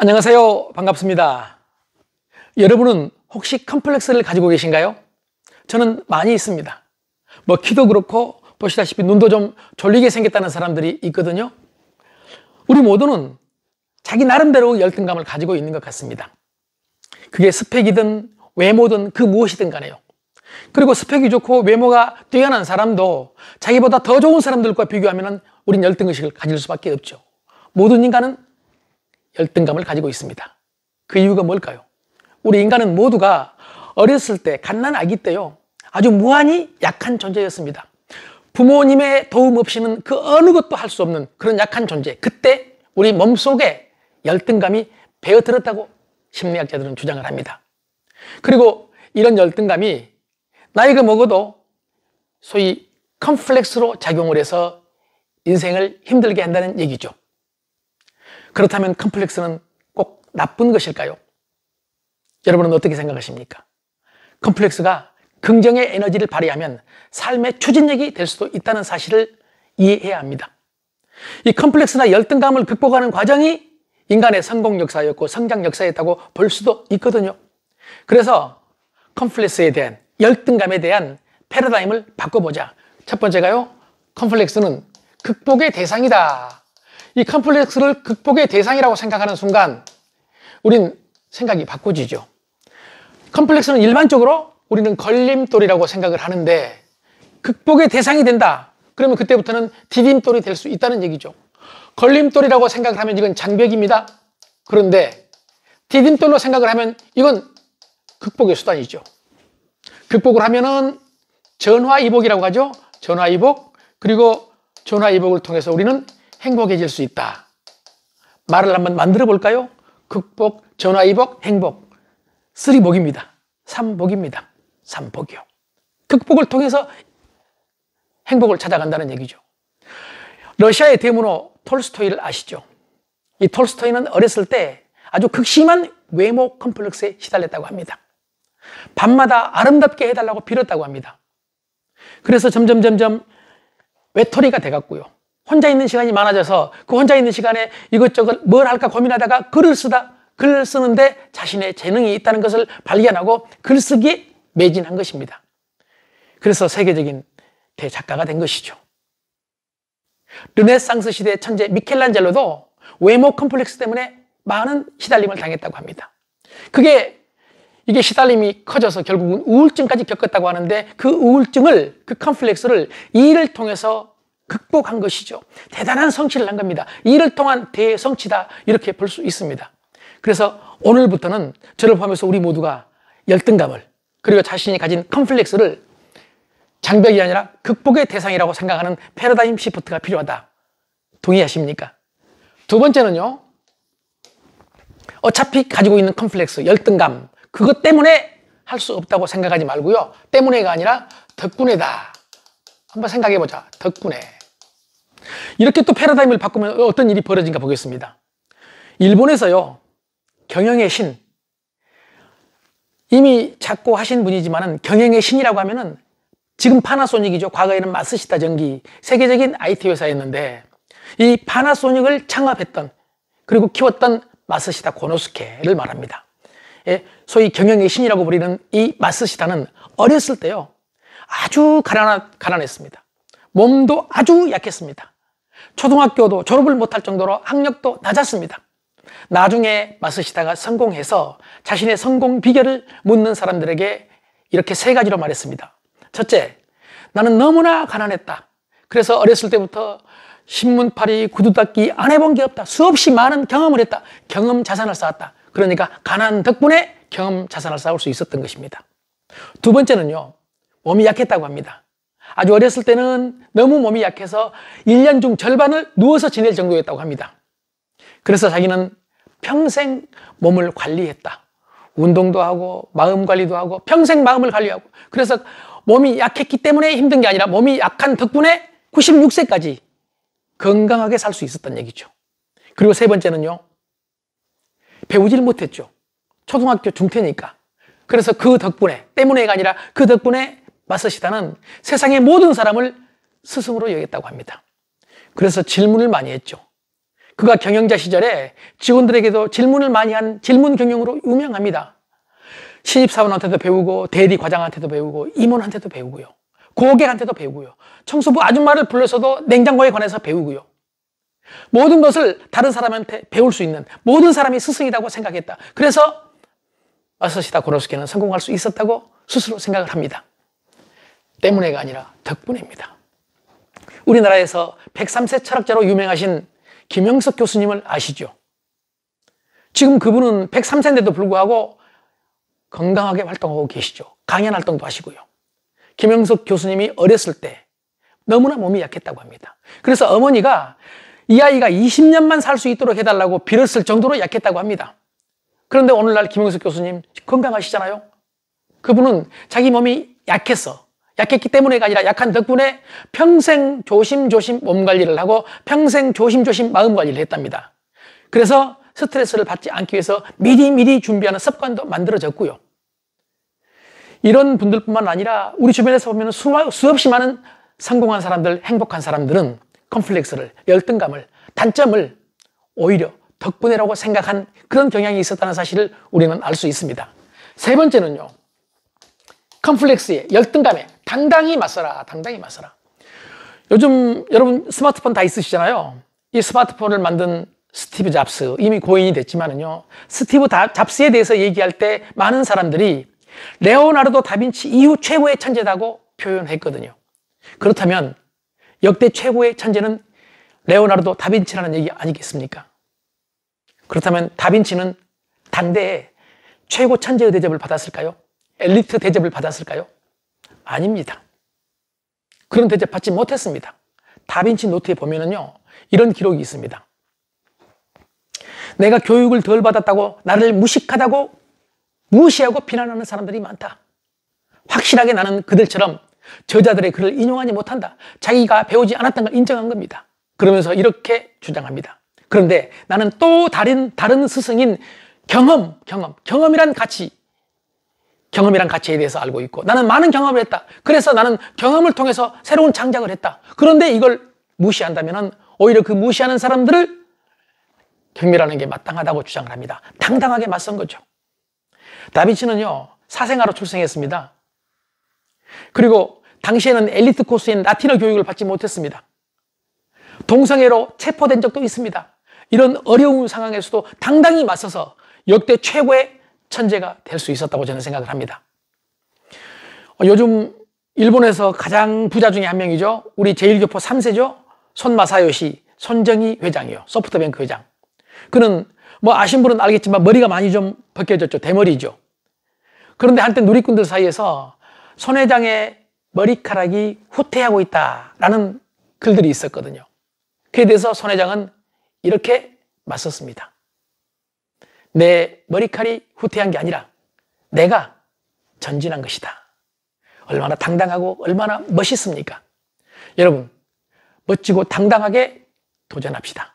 안녕하세요. 반갑습니다. 여러분은 혹시 컴플렉스를 가지고 계신가요? 저는 많이 있습니다. 키도 그렇고 보시다시피 눈도 좀 졸리게 생겼다는 사람들이 있거든요. 우리 모두는 자기 나름대로 열등감을 가지고 있는 것 같습니다. 그게 스펙이든 외모든 그 무엇이든 간에요. 그리고 스펙이 좋고 외모가 뛰어난 사람도 자기보다 더 좋은 사람들과 비교하면 우린 열등의식을 가질 수밖에 없죠. 모든 인간은 열등감을 가지고 있습니다. 그 이유가 뭘까요? 우리 인간은 모두가 어렸을 때, 갓난 아기 때요, 아주 무한히 약한 존재였습니다. 부모님의 도움 없이는 그 어느 것도 할 수 없는 그런 약한 존재. 그때 우리 몸속에 열등감이 배어들었다고 심리학자들은 주장을 합니다. 그리고 이런 열등감이 나이가 먹어도 소위 컴플렉스로 작용을 해서 인생을 힘들게 한다는 얘기죠. 그렇다면 컴플렉스는 꼭 나쁜 것일까요? 여러분은 어떻게 생각하십니까? 컴플렉스가 긍정의 에너지를 발휘하면 삶의 추진력이 될 수도 있다는 사실을 이해해야 합니다. 이 컴플렉스나 열등감을 극복하는 과정이 인간의 성공 역사였고 성장 역사였다고 볼 수도 있거든요. 그래서 컴플렉스에 대한, 열등감에 대한 패러다임을 바꿔보자. 첫 번째가요, 컴플렉스는 극복의 대상이다. 이 컴플렉스를 극복의 대상이라고 생각하는 순간 우린 생각이 바꿔지죠. 컴플렉스는 일반적으로 우리는 걸림돌이라고 생각을 하는데 극복의 대상이 된다. 그러면 그때부터는 디딤돌이 될 수 있다는 얘기죠. 걸림돌이라고 생각을 하면 이건 장벽입니다. 그런데 디딤돌로 생각을 하면 이건 극복의 수단이죠. 극복을 하면은 전화위복이라고 하죠. 전화위복. 그리고 전화위복을 통해서 우리는 행복해질 수 있다. 말을 한번 만들어 볼까요? 극복, 전화위복, 행복. 3복입니다. 3복입니다. 3복이요. 극복을 통해서 행복을 찾아간다는 얘기죠. 러시아의 대문호 톨스토이를 아시죠? 이 톨스토이는 어렸을 때 아주 극심한 외모 컴플렉스에 시달렸다고 합니다. 밤마다 아름답게 해달라고 빌었다고 합니다. 그래서 점점 외톨이가 돼갔고요. 혼자 있는 시간이 많아져서 그 혼자 있는 시간에 이것저것 뭘 할까 고민하다가 글을 쓰는데 자신의 재능이 있다는 것을 발견하고 글쓰기에 매진한 것입니다. 그래서 세계적인 대작가가 된 것이죠. 르네상스 시대 천재 미켈란젤로도 외모 컴플렉스 때문에 많은 시달림을 당했다고 합니다. 이게 시달림이 커져서 결국은 우울증까지 겪었다고 하는데 그 우울증을, 그 컴플렉스를 이 일을 통해서 극복한 것이죠. 대단한 성취를 한 겁니다. 이 일을 통한 대성취다, 이렇게 볼 수 있습니다. 그래서 오늘부터는 저를 포함해서 우리 모두가 열등감을, 그리고 자신이 가진 컴플렉스를 장벽이 아니라 극복의 대상이라고 생각하는 패러다임 시프트가 필요하다. 동의하십니까? 두 번째는요, 어차피 가지고 있는 컴플렉스, 열등감, 그것 때문에 할 수 없다고 생각하지 말고요, 때문에가 아니라 덕분에다. 한번 생각해보자. 덕분에. 이렇게 또 패러다임을 바꾸면 어떤 일이 벌어진가 보겠습니다. 일본에서요, 경영의 신, 이미 작고 하신 분이지만은 경영의 신이라고 하면은 지금 파나소닉이죠. 과거에는 마쓰시타 전기, 세계적인 IT 회사였는데 이 파나소닉을 창업했던, 그리고 키웠던 마쓰시타 고노스케를 말합니다. 예, 소위 경영의 신이라고 부르는 이 마쓰시타는 어렸을 때요, 아주 가난했습니다. 몸도 아주 약했습니다. 초등학교도 졸업을 못할 정도로 학력도 낮았습니다. 나중에 마쓰시타가 성공해서 자신의 성공 비결을 묻는 사람들에게 이렇게 세 가지로 말했습니다. 첫째, 나는 너무나 가난했다. 그래서 어렸을 때부터 신문팔이, 구두 닦기 안 해본 게 없다. 수없이 많은 경험을 했다. 경험 자산을 쌓았다. 그러니까 가난 덕분에 경험 자산을 쌓을 수 있었던 것입니다. 두 번째는요, 몸이 약했다고 합니다. 아주 어렸을 때는 너무 몸이 약해서 1년 중 절반을 누워서 지낼 정도였다고 합니다. 그래서 자기는 평생 몸을 관리했다. 운동도 하고 마음 관리도 하고 평생 마음을 관리하고, 그래서 몸이 약했기 때문에 힘든 게 아니라 몸이 약한 덕분에 96세까지 건강하게 살 수 있었던 얘기죠. 그리고 세 번째는요, 배우질 못했죠. 초등학교 중퇴니까. 그래서 그 덕분에, 때문에가 아니라 그 덕분에 마쓰시타는 세상의 모든 사람을 스승으로 여겼다고 합니다. 그래서 질문을 많이 했죠. 그가 경영자 시절에 직원들에게도 질문을 많이 한 질문 경영으로 유명합니다. 신입사원한테도 배우고 대리 과장한테도 배우고 임원한테도 배우고요. 고객한테도 배우고요. 청소부 아줌마를 불러서도 냉장고에 관해서 배우고요. 모든 것을 다른 사람한테 배울 수 있는 모든 사람이 스승이라고 생각했다. 그래서 마사시다 고로스케는 성공할 수 있었다고 스스로 생각을 합니다. 때문에가 아니라 덕분에입니다. 우리나라에서 103세 철학자로 유명하신 김영석 교수님을 아시죠? 지금 그분은 103세인데도 불구하고 건강하게 활동하고 계시죠. 강연 활동도 하시고요. 김영석 교수님이 어렸을 때 너무나 몸이 약했다고 합니다. 그래서 어머니가 이 아이가 20년만 살 수 있도록 해달라고 빌었을 정도로 약했다고 합니다. 그런데 오늘날 김영석 교수님 건강하시잖아요. 그분은 자기 몸이 약했기 때문에가 아니라 약한 덕분에 평생 조심조심 몸 관리를 하고 평생 조심조심 마음 관리를 했답니다. 그래서 스트레스를 받지 않기 위해서 미리미리 준비하는 습관도 만들어졌고요. 이런 분들뿐만 아니라 우리 주변에서 보면 수없이 많은 성공한 사람들, 행복한 사람들은 컴플렉스를, 열등감을, 단점을 오히려 덕분에라고 생각한 그런 경향이 있었다는 사실을 우리는 알 수 있습니다. 세 번째는요. 컴플렉스에, 열등감에 당당히 맞서라. 당당히 맞서라. 요즘 여러분 스마트폰 다 있으시잖아요. 이 스마트폰을 만든 스티브 잡스, 이미 고인이 됐지만은요. 스티브 잡스에 대해서 얘기할 때 많은 사람들이 레오나르도 다빈치 이후 최고의 천재라고 표현했거든요. 그렇다면 역대 최고의 천재는 레오나르도 다빈치라는 얘기 아니겠습니까? 그렇다면 다빈치는 당대에 최고 천재의 대접을 받았을까요? 엘리트 대접을 받았을까요? 아닙니다. 그런 대접 받지 못했습니다. 다빈치 노트에 보면은요, 이런 기록이 있습니다. 내가 교육을 덜 받았다고 나를 무식하다고 무시하고 비난하는 사람들이 많다. 확실하게 나는 그들처럼 저자들의 글을 인용하지 못한다. 자기가 배우지 않았던 걸 인정한 겁니다. 그러면서 이렇게 주장합니다. 그런데 나는 또 다른 스승인 경험이란 가치에 대해서 알고 있고 나는 많은 경험을 했다. 그래서 나는 경험을 통해서 새로운 창작을 했다. 그런데 이걸 무시한다면 오히려 그 무시하는 사람들을 경멸하는 게 마땅하다고 주장을 합니다. 당당하게 맞선 거죠. 다빈치는요, 사생아로 출생했습니다. 그리고 당시에는 엘리트 코스인 라틴어 교육을 받지 못했습니다. 동성애로 체포된 적도 있습니다. 이런 어려운 상황에서도 당당히 맞서서 역대 최고의 천재가 될 수 있었다고 저는 생각을 합니다. 요즘 일본에서 가장 부자 중에 한 명이죠. 우리 제1교포 3세죠. 손마사요시 손정희 회장이요. 소프트뱅크 회장. 그는 뭐 아신 분은 알겠지만 머리가 많이 좀 벗겨졌죠. 대머리죠. 그런데 한때 누리꾼들 사이에서 손 회장의 머리카락이 후퇴하고 있다라는 글들이 있었거든요. 그에 대해서 손 회장은 이렇게 맞섰습니다. 내 머리칼이 후퇴한 게 아니라 내가 전진한 것이다. 얼마나 당당하고 얼마나 멋있습니까? 여러분, 멋지고 당당하게 도전합시다.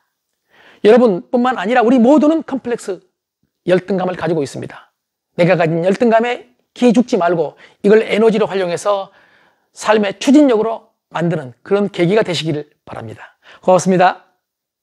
여러분뿐만 아니라 우리 모두는 컴플렉스, 열등감을 가지고 있습니다. 내가 가진 열등감에 기죽지 말고 이걸 에너지로 활용해서 삶의 추진력으로 만드는 그런 계기가 되시기를 바랍니다. 고맙습니다.